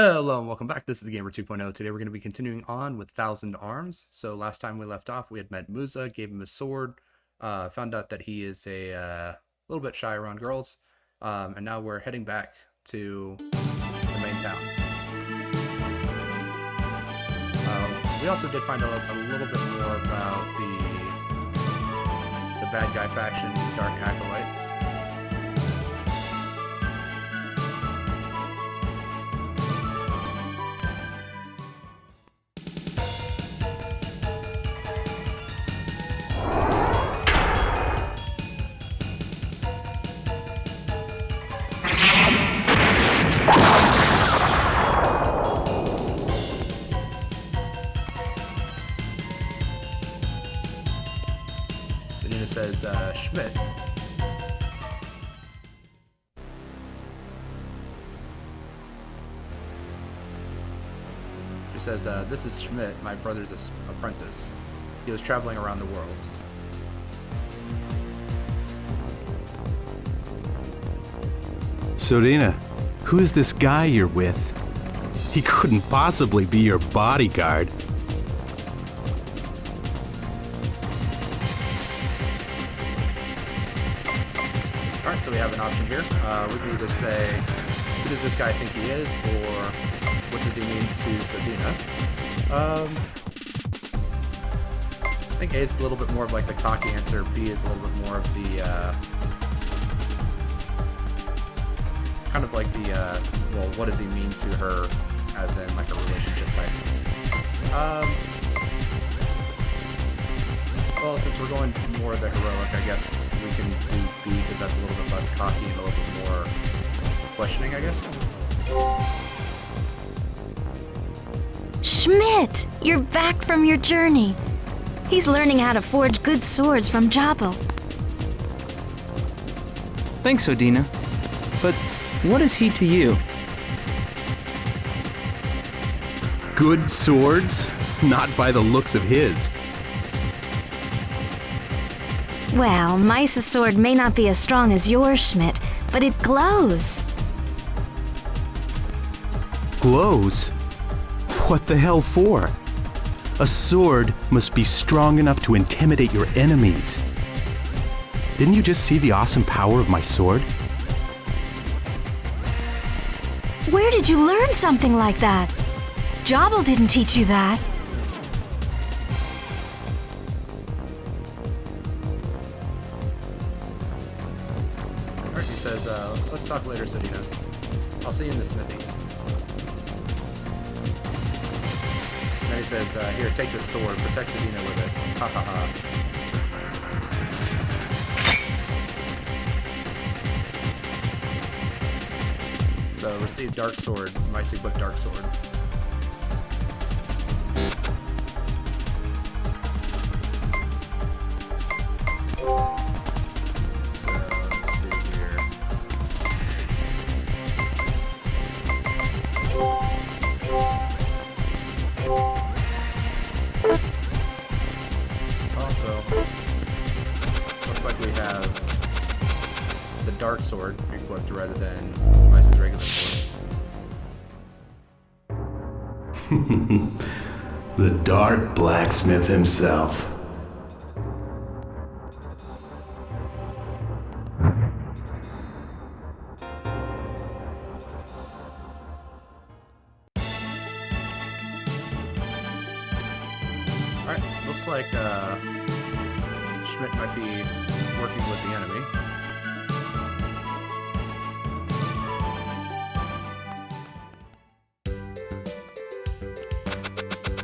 Hello and welcome back. This is the Gamer 2.0. Today we're going to be continuing on with Thousand Arms. So last time we left off, we had met Musa, gave him a sword, found out that he is a little bit shy around girls, and now we're heading back to the main town. We also did find out a little bit more about the bad guy faction, Dark Acolytes. Nina says, Schmidt. She says, this is Schmidt, my brother's apprentice. He was traveling around the world. Sorina, who is this guy you're with? He couldn't possibly be your bodyguard. Alright, so we have an option here. We can either say, who does this guy think he is, or what does he mean to Sabina? I think A is a little bit more of like the cocky answer, B is a little bit more of the, kind of like the, well, what does he mean to her, as in like a relationship type. Well, since we're going more of the heroic, I guess we can do B because that's a little bit less cocky and a little bit more questioning, I guess. Schmidt, you're back from your journey. He's learning how to forge good swords from Jabo. Thanks, Odina. But what is he to you? Good swords? Not by the looks of his. Well, Mice's sword may not be as strong as yours, Schmidt, but it glows. Glows? What the hell for? A sword must be strong enough to intimidate your enemies. Didn't you just see the awesome power of my sword? Where did you learn something like that? Jabo didn't teach you that. Alright, he says, let's talk later, Sadina. I'll see you in the smithy. And then he says, here, take this sword. Protect Sadina with it. Ha ha ha. So, receive Dark Sword. Mice equip Dark Sword. So, let's see here. Also, looks like we have the Dark Sword equipped rather than Mice's regular sword. The Dark Blacksmith himself. Alright, looks like Schmidt might be working with the enemy.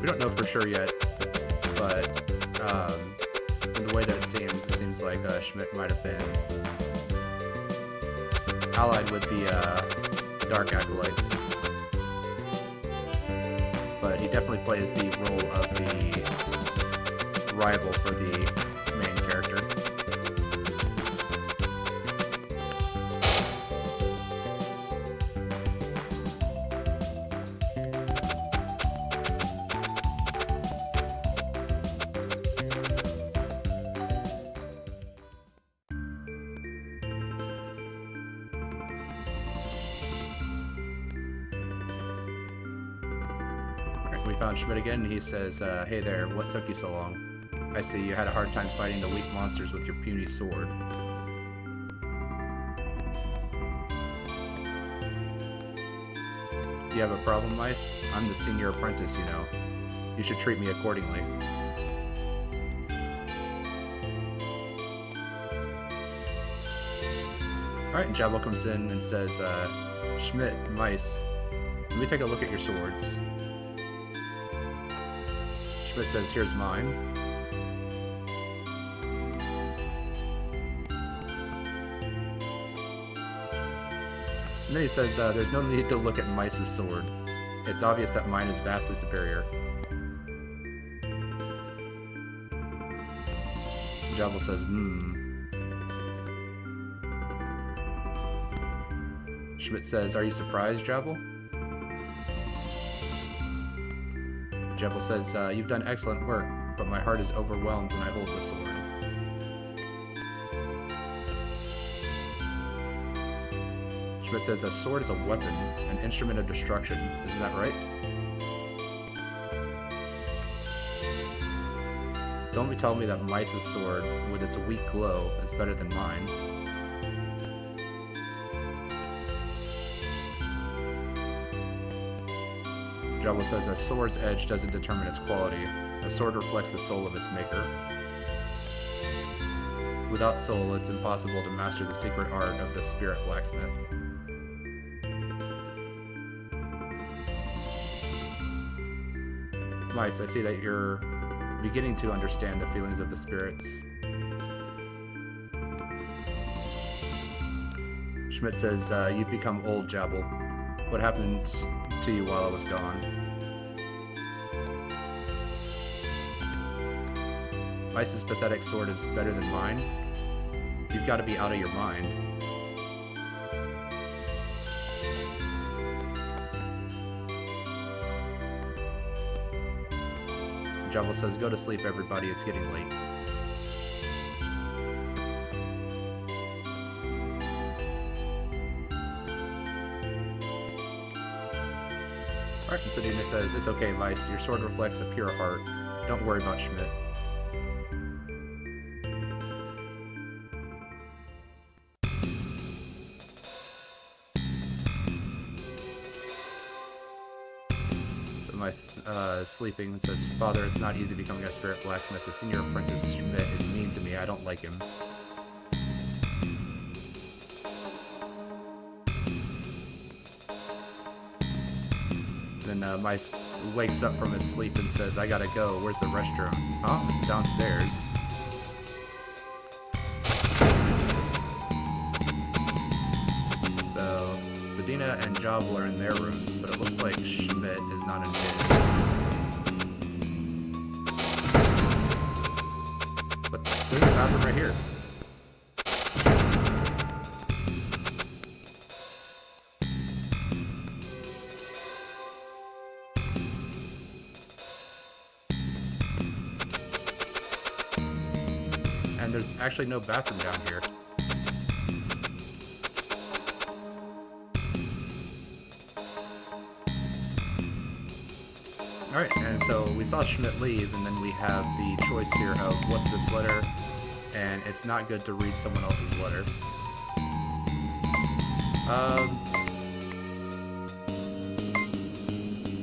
We don't know for sure yet, but in the way that it seems like Schmidt might have been allied with the Dark Acolytes. But he definitely plays the role of the rival for the main character. We found Schmidt again, and he says, hey there, what took you so long? I see, you had a hard time fighting the weak monsters with your puny sword. Do you have a problem, Mice? I'm the senior apprentice, you know. You should treat me accordingly. Alright, Jabba comes in and says, Schmidt, Mice, let me take a look at your swords. Schmidt says, here's mine. And then he says, there's no need to look at Mice's sword. It's obvious that mine is vastly superior. Jabba says, Schmidt says, are you surprised, Jabal? Jabal says, you've done excellent work, but my heart is overwhelmed when I hold the sword. Schmidt says, a sword is a weapon, an instrument of destruction. Isn't that right? Don't be telling me that Mice's sword, with its weak glow, is better than mine. Jabal says a sword's edge doesn't determine its quality. A sword reflects the soul of its maker. Without soul, it's impossible to master the secret art of the spirit blacksmith. Mice, I see that you're beginning to understand the feelings of the spirits. Schmidt says, you've become old, Jabal. What happened to you while I was gone? Mice's pathetic sword is better than mine? You've got to be out of your mind. Jabal says, go to sleep, everybody, it's getting late. Alright, and Sedina says, it's okay, Mice, your sword reflects a pure heart. Don't worry about Schmidt. Mice sleeping and says, Father, it's not easy becoming a spirit blacksmith. The senior apprentice Schmidt is mean to me. I don't like him. And then Mice wakes up from his sleep and says, I gotta go. Where's the restroom? Oh, it's downstairs. So, Sedina and Jabal are in their rooms, but it looks like Schmidt is not in his. But there's a bathroom right here. And there's actually no bathroom down here. Alright, and so we saw Schmidt leave, and then we have the choice here of what's this letter, and it's not good to read someone else's letter.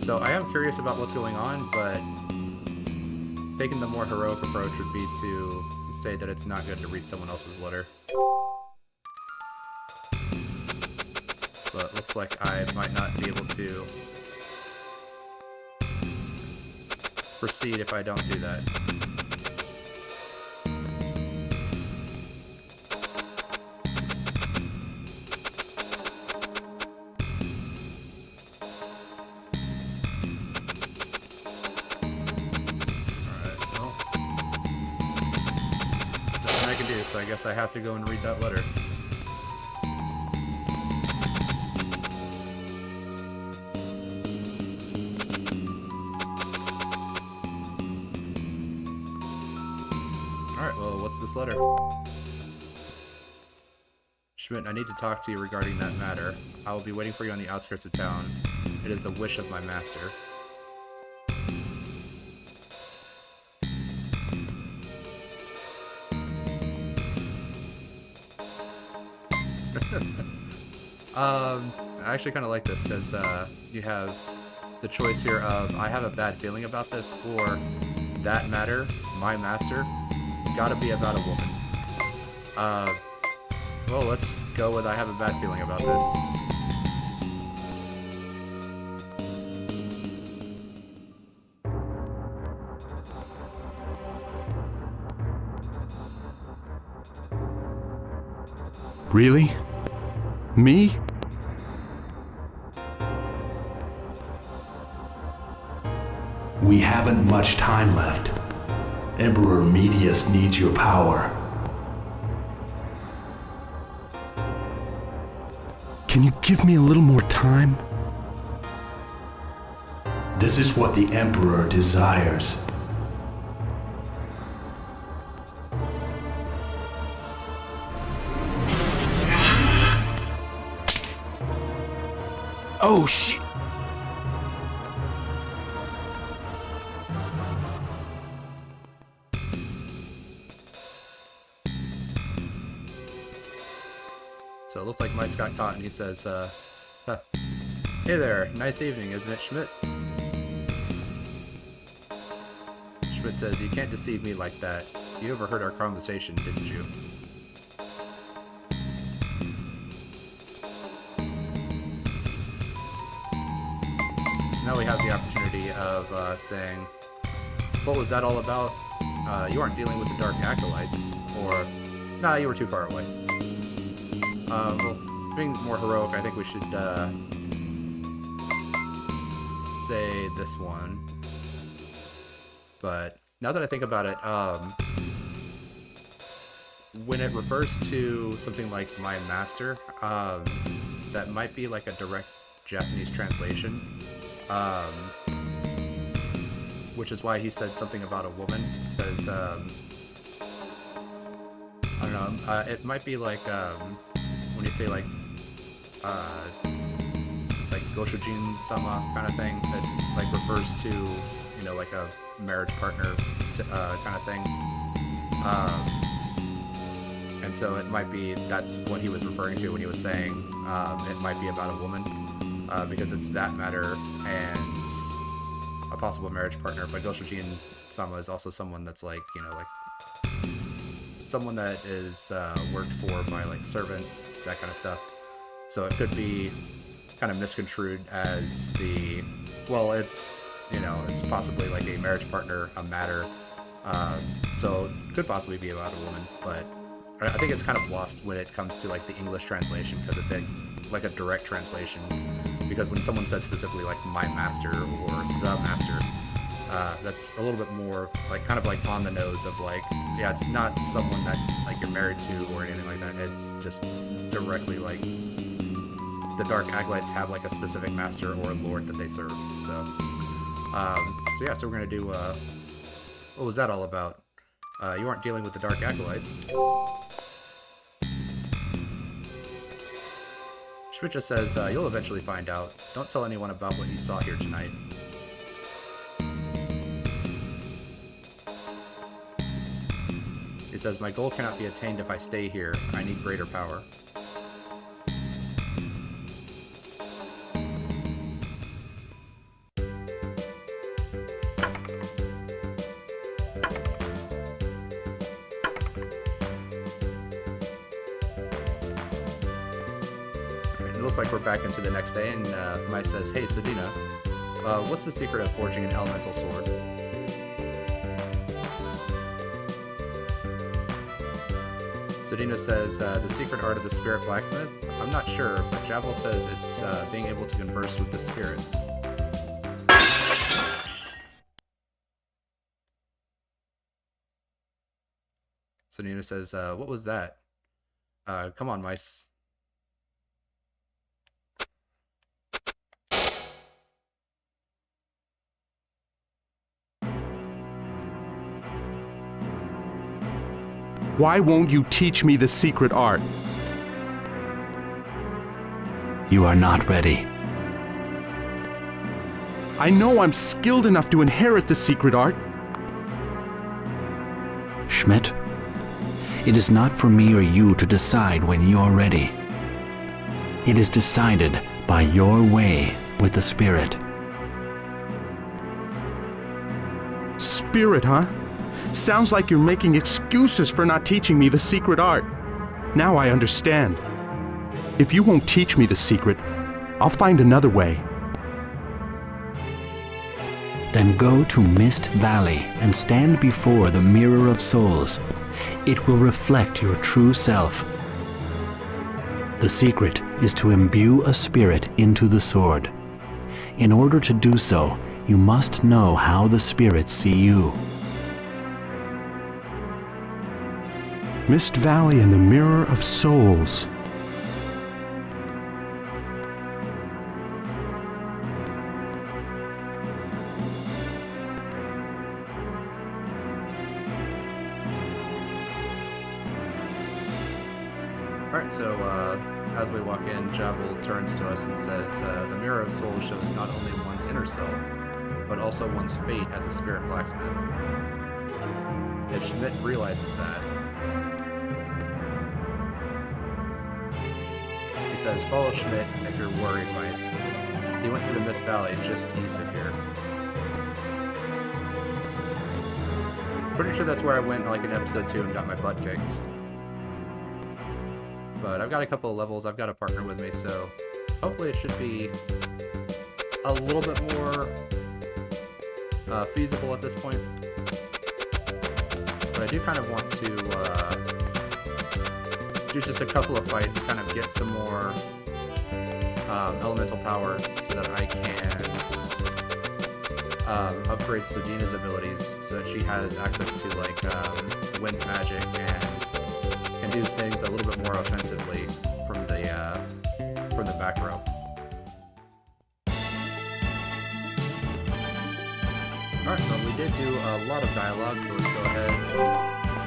So I am curious about what's going on, but taking the more heroic approach would be to say that it's not good to read someone else's letter. But it looks like I might not be able to proceed if I don't do that. Alright, well, nothing I can do, so I guess I have to go and read that letter. Alright, well, what's this letter? Schmidt, I need to talk to you regarding that matter. I will be waiting for you on the outskirts of town. It is the wish of my master. I actually kind of like this because you have the choice here of I have a bad feeling about this, or that matter, my master, gotta be about a woman. Well, let's go with I have a bad feeling about this. Really? Me? We haven't much time left. Emperor Medius needs your power. Can you give me a little more time? This is what the Emperor desires. Oh, shit! So it looks like Mice got caught, and he says, huh. Hey there, nice evening, isn't it, Schmidt? Schmidt says, you can't deceive me like that. You overheard our conversation, didn't you? So now we have the opportunity of saying, what was that all about? You aren't dealing with the Dark Acolytes, or, nah, you were too far away. Well, being more heroic, I think we should, say this one. But, now that I think about it, when it refers to something like my master, that might be like a direct Japanese translation. Which is why he said something about a woman, because, I don't know, it might be like, when you say like Goshujin-sama kind of thing, that like refers to, you know, like a marriage partner kind of thing. And so it might be, that's what he was referring to when he was saying it might be about a woman, because it's that matter and a possible marriage partner. But Goshujin-sama is also someone that's like, you know, like someone that is worked for by like servants, that kind of stuff. So it could be kind of misconstrued as the, well, it's, you know, it's possibly like a marriage partner, a matter. So it could possibly be about a woman, but I think it's kind of lost when it comes to like the English translation, because it's like a direct translation. Because when someone says specifically like my master or the master, that's a little bit more like kind of like on the nose of like, yeah, it's not someone that like you're married to or anything like that. It's just directly like the Dark Acolytes have like a specific master or lord that they serve. So, yeah, so we're gonna do what was that all about? You aren't dealing with the Dark Acolytes. Schmidt just says, you'll eventually find out. Don't tell anyone about what you saw here tonight. He says, my goal cannot be attained if I stay here. I need greater power. It looks like we're back into the next day, and Mai says, hey, Sedina, what's the secret of forging an elemental sword? Sedina says, the secret art of the spirit blacksmith? I'm not sure, but Javel says it's being able to converse with the spirits. Sedina says, what was that? Come on, mice. Why won't you teach me the secret art? You are not ready. I know I'm skilled enough to inherit the secret art. Schmidt, it is not for me or you to decide when you're ready. It is decided by your way with the spirit. Spirit, huh? Sounds like you're making excuses for not teaching me the secret art. Now I understand. If you won't teach me the secret, I'll find another way. Then go to Mist Valley and stand before the Mirror of Souls. It will reflect your true self. The secret is to imbue a spirit into the sword. In order to do so, you must know how the spirits see you. Mist Valley and the Mirror of Souls. Alright, so as we walk in, Jabal turns to us and says, the Mirror of Souls shows not only one's inner self, but also one's fate as a spirit blacksmith. If Schmidt realizes that, he says, follow Schmidt if you're worried, Weiss. He went to the Mist Valley just east of here. Pretty sure that's where I went like in episode 2 and got my butt kicked. But I've got a couple of levels, I've got a partner with me, so hopefully it should be a little bit more feasible at this point. But I do kind of want to do just a couple of fights, kind of get some more elemental power so that I can upgrade Sodina's abilities so that she has access to like wind magic and can do things a little bit more offensively from the back row. Alright, well we did do a lot of dialogue, so let's go ahead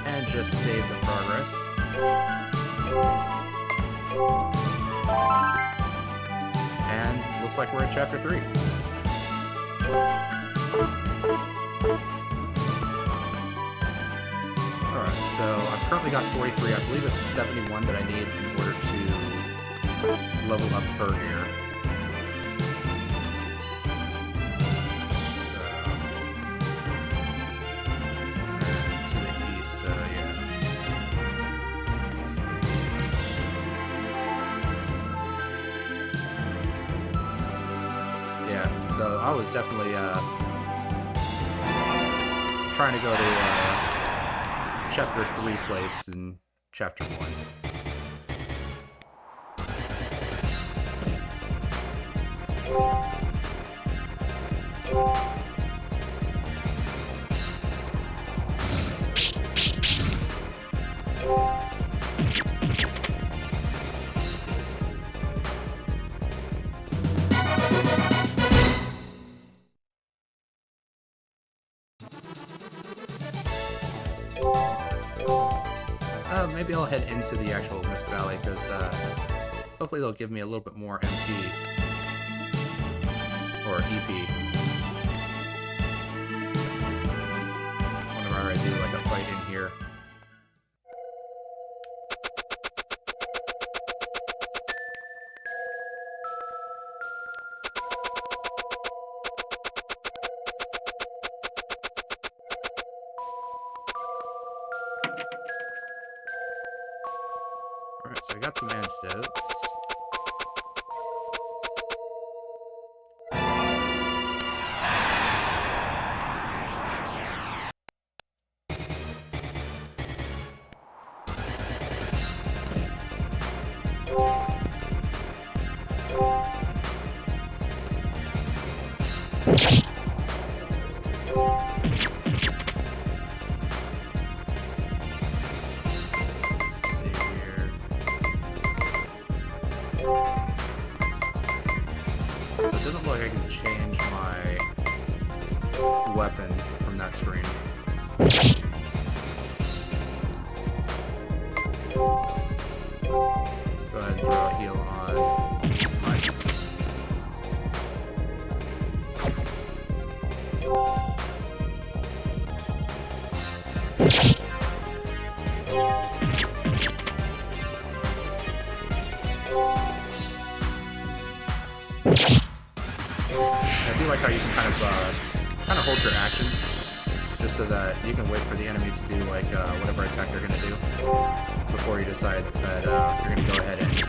and just save the progress. And looks like we're at chapter 3. Alright, so I've currently got 43. I believe it's 71 that I need in order to level up her gear. So, to the east, so yeah. Yeah, so I was definitely trying to go to chapter 3 place in chapter 1. Maybe I'll head into the actual Mist Valley, because hopefully they'll give me a little bit more MP. Or EP. Whenever I do like a fight in here. Alright, so I got some antidotes. Let's see here. So it doesn't look like I can change my weapon from that screen. Go ahead and throw a heal on Mice. I do like how you can kind of hold your action, just so that you can wait for the enemy to do like whatever attack they're gonna do before you decide that you're gonna go ahead and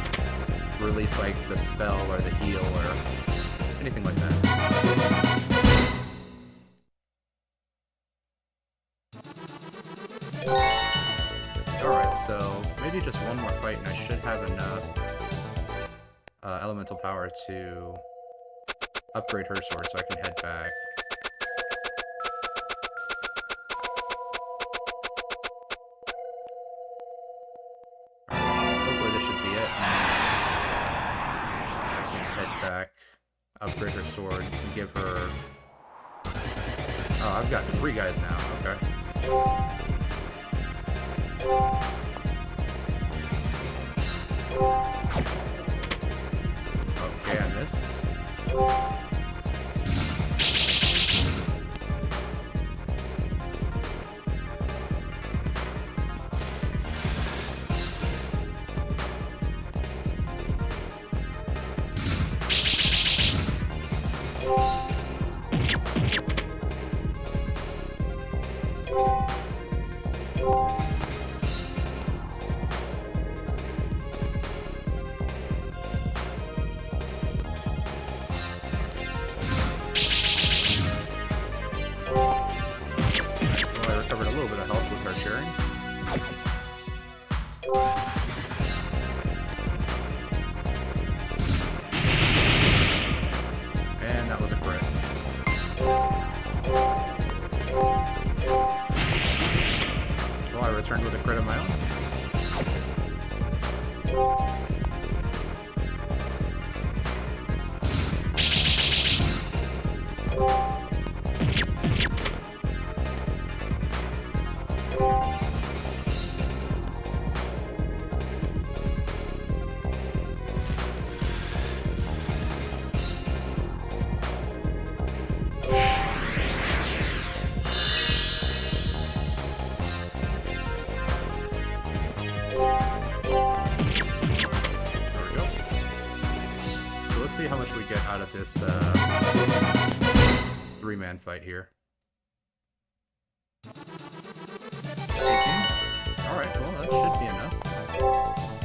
release like the spell or the heal or anything like that. Alright, so maybe just one more fight and I should have enough elemental power to upgrade her sword so I can head back. Hopefully this should be it. I can head back, upgrade her sword, and give her... Oh, I've got 3 guys now, okay. Okay, I missed. And that was a crit. Well, I returned with a crit of my own. Let's see how much we get out of this 3-man fight here. 18? Alright, well that should be enough.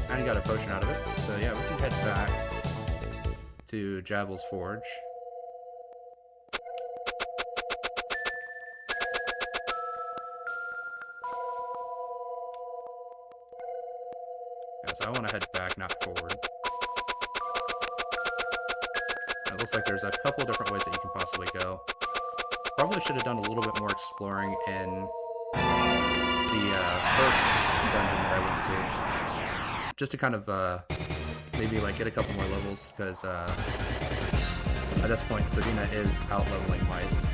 And you got a potion out of it. So yeah, we can head back to Javel's Forge. Yeah, so I want to head back, not forward. It looks like there's a couple different ways that you can possibly go. Probably should have done a little bit more exploring in the first dungeon that I went to. Just to kind of maybe like get a couple more levels, because at this point Sodina is out-leveling Mice.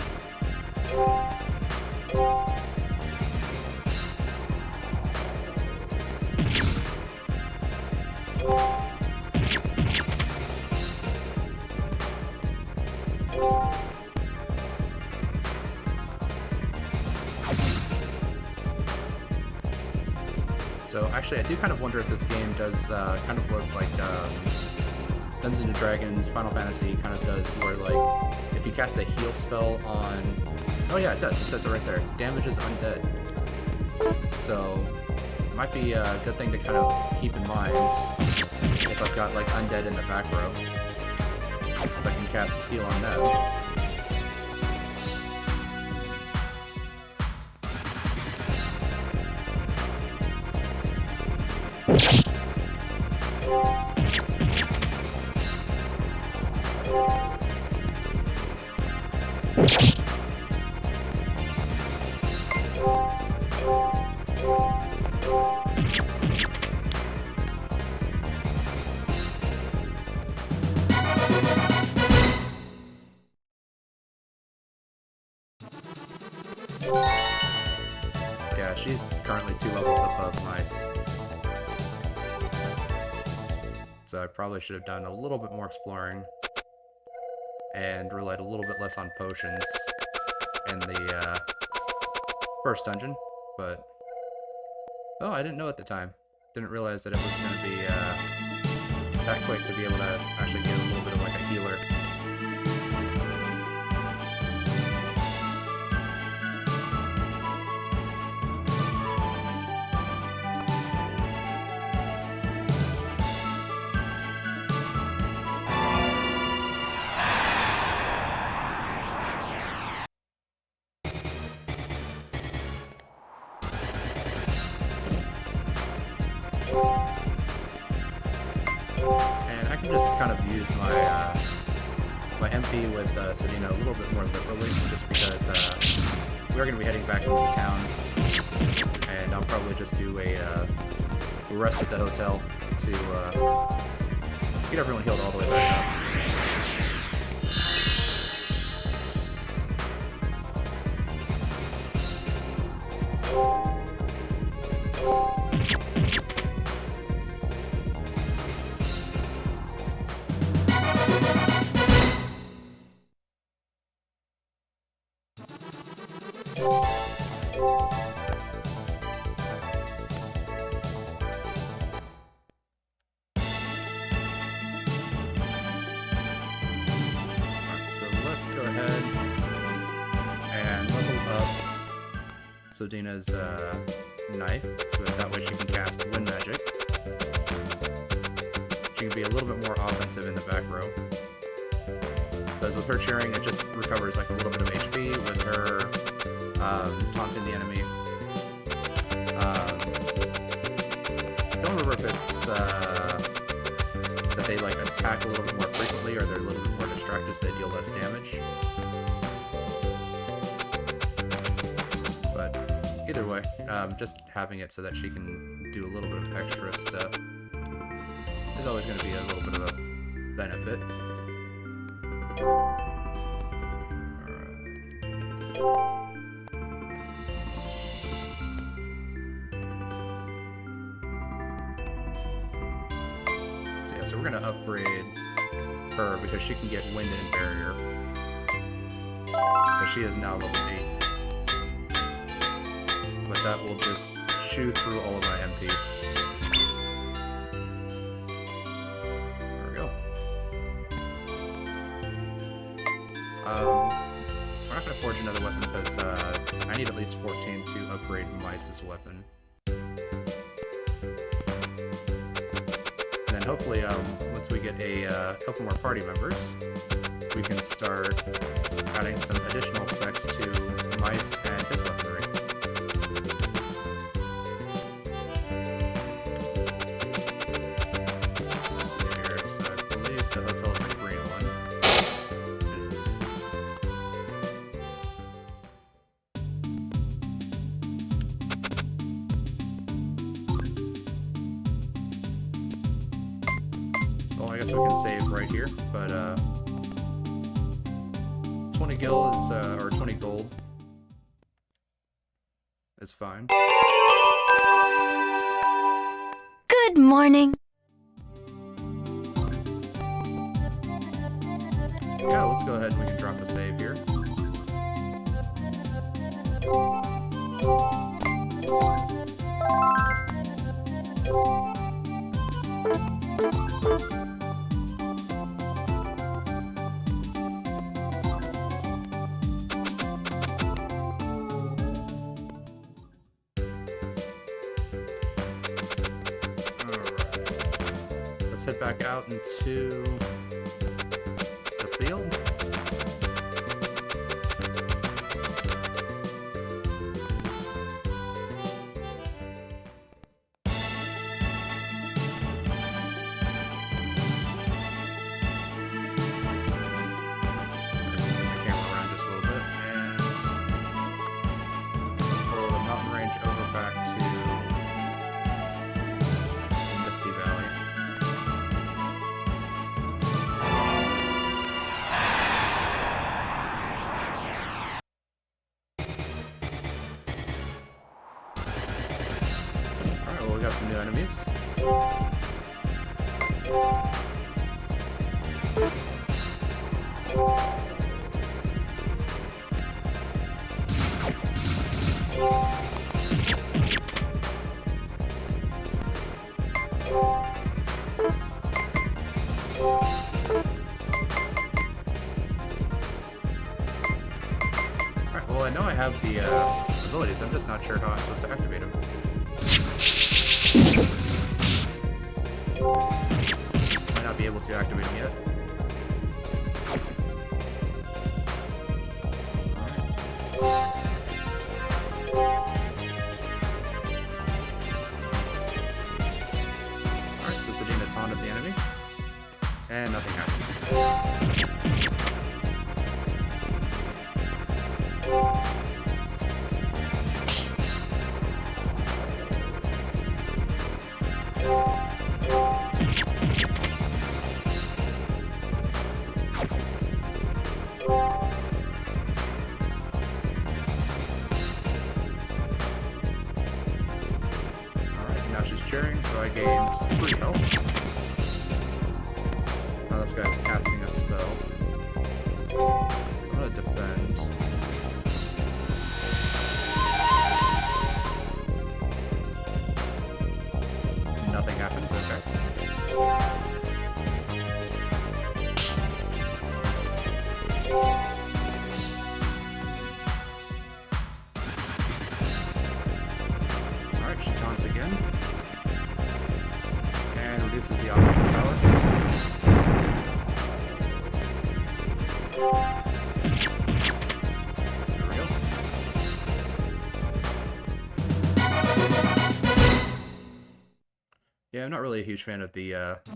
So actually, I do kind of wonder if this game does kind of look like Dungeons and Dragons, Final Fantasy kind of does, where like if you cast a heal spell on, oh yeah, it does. It says it right there. Damages undead. So might be a good thing to kind of keep in mind if I've got like undead in the back row, because I can cast heal on them. Yeah, she's currently 2 levels above Mice. So I probably should have done a little bit more exploring and relied a little bit less on potions in the first dungeon, but oh, I didn't know at the time. Didn't realize that it was going to be that quick to be able to actually get a little bit of like a healer. use my my MP with Sedina a little bit more liberally, just because we're going to be heading back into town, and I'll probably just do a rest at the hotel to get everyone healed all the way back up. Go ahead and level up Sedina's knife, so that way she can cast wind magic. She can be a little bit more offensive in the back row. Because with her cheering, it just recovers like a little bit of HP. With her taunting the enemy, don't remember if it's that they like attack a little bit more frequently, or they're a little bit more distracted, so they deal less damage. But either way, just having it so that she can do a little bit of extra stuff is always going to be a little bit of a benefit. So we're going to upgrade her because she can get wind and barrier. But she is now level 8. But that will just chew through all of my MP. There we go. We're not going to forge another weapon because I need at least 14 to upgrade Mice's weapon. And then hopefully, once we get a couple more party members, we can start adding some additional effects to Mice and his weaponry. Let's see here, so I believe the hotel is the green one. It is. Well, I guess we can save right here, but 20 gil is, or 20 gold is fine. Good morning. Yeah, let's go ahead and we can drop a save here. Head back out into the field. Let's spin the camera around just a little bit and pull the mountain range over back to Misty Valley. We got some new enemies. Alright, well I know I have the abilities, I'm just not sure how I'm supposed to activate them. Might not be able to activate them yet. Alright, so Sedina taunted the enemy. And nothing happened. I gained 3 health. Now this guy's casting a spell. So I'm gonna defend. Nothing happened. Okay. Alright, she taunts again. And reduces the offensive power. There we go. Yeah, I'm not really a huge fan of the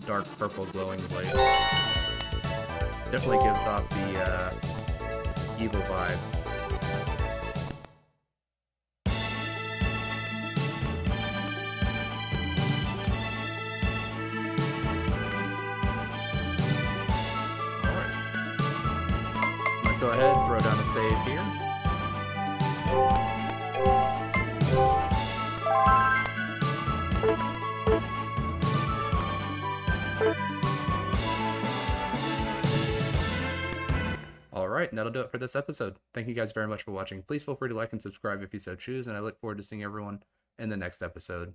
dark purple glowing blade. Definitely gives off the evil vibes. Alright. Let's go ahead and throw down a save here. Alright, and that'll do it for this episode. Thank you guys very much for watching. Please feel free to like and subscribe if you so choose, and I look forward to seeing everyone in the next episode.